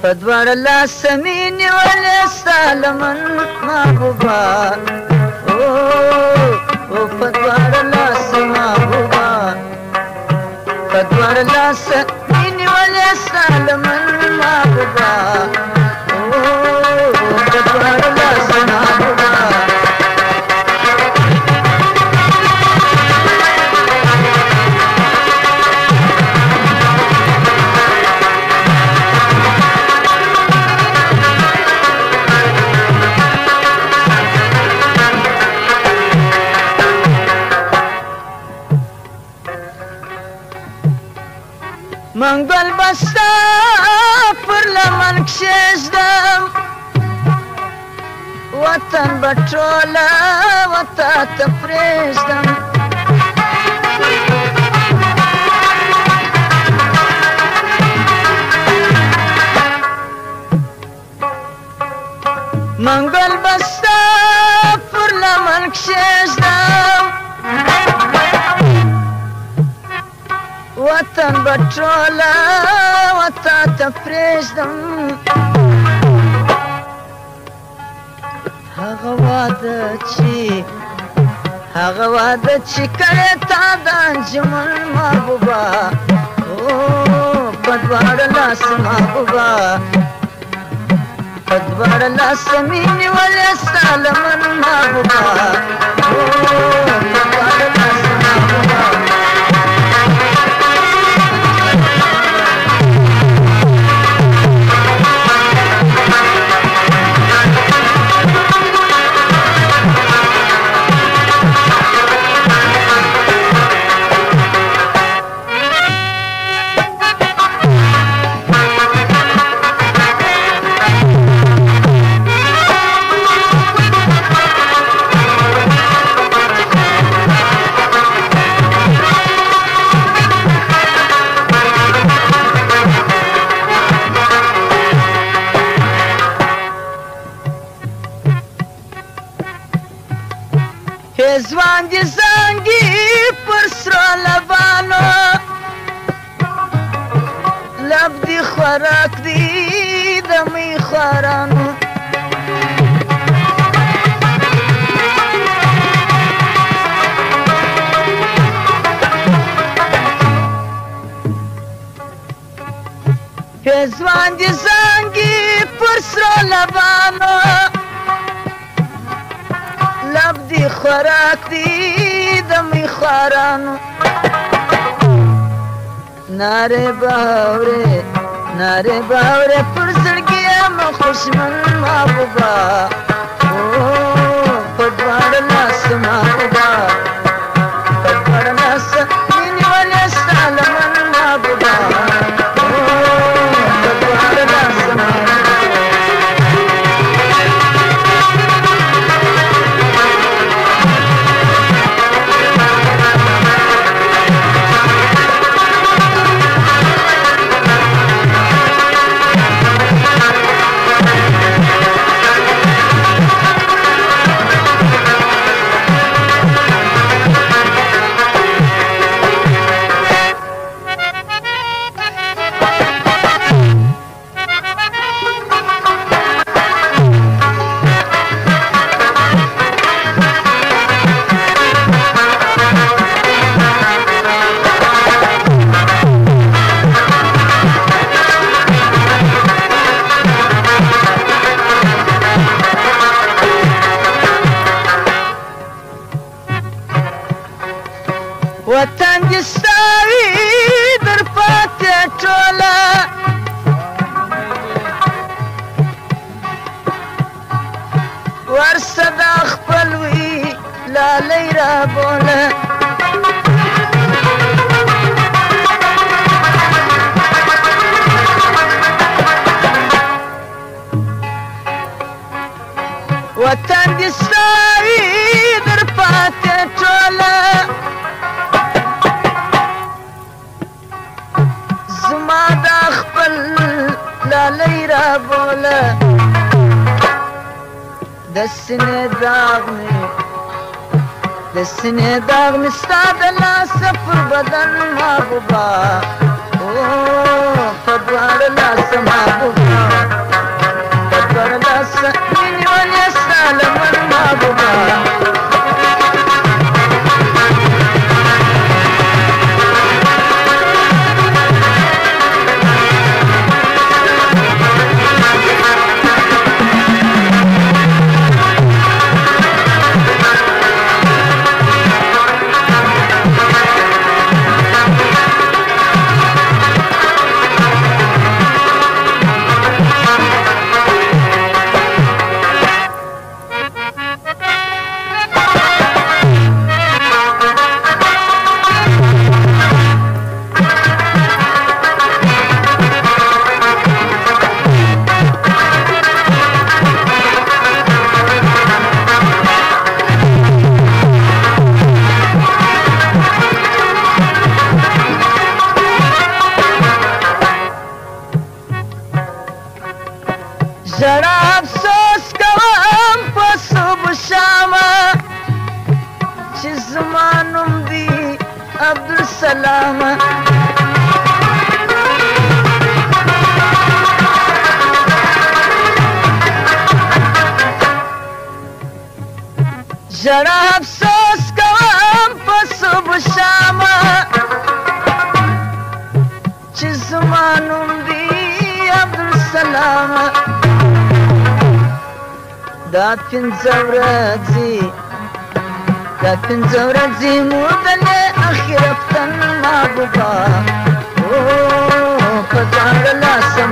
فدوار الله سميني ولسالما محبوبا فدوار الله محبوبا فدوار الله سميني ولسالما محبوبا فدوار الله محبوبا منگل بستا پر لمن کشیدم وطن بطوله وطا تپریزدم منگل بستا پر لمن کشیدم وطن بطوله وطا تپریزدم هغه واده چې کړی تا د انجمن محبوبا په دواړه لاس محبوبا په دواړه لاس مې نیولې ستا لمن محبوبا په دواړه لاس محبوبا ځوان دي زانګي پر سرو لبانو لب دي خوراک دي د می خوارانو ځوان دي زانګي پر سرو لبانو لب دی خوراک دی د می خوارانو ناره باوره پر زړګي ما خوشمن محبوبا په دواړه لاس محبوبا په دواړه لاس مې نیولې ستا لمن محبوبا په دواړه لاس محبوبا وطن دي ستاوي در پاتې ټوله ورسه دا خپلوي لالۍ رابوله وطن دي ستاوي در پاتې ټوله لالۍ رابوله د سینې داغ مې ستا د لاسه پر بدن محبوبا په دواړه لاسه محبوبا ژړا افسوس کوم په صبح شامه چې زما نوم دی عبدالسلام ژړا افسوس کوم په صبح شامه چې زما نوم دی عبدالسلام دا پنځه ورځې موندلې اخرتن محبوبه او په ځان له لاسه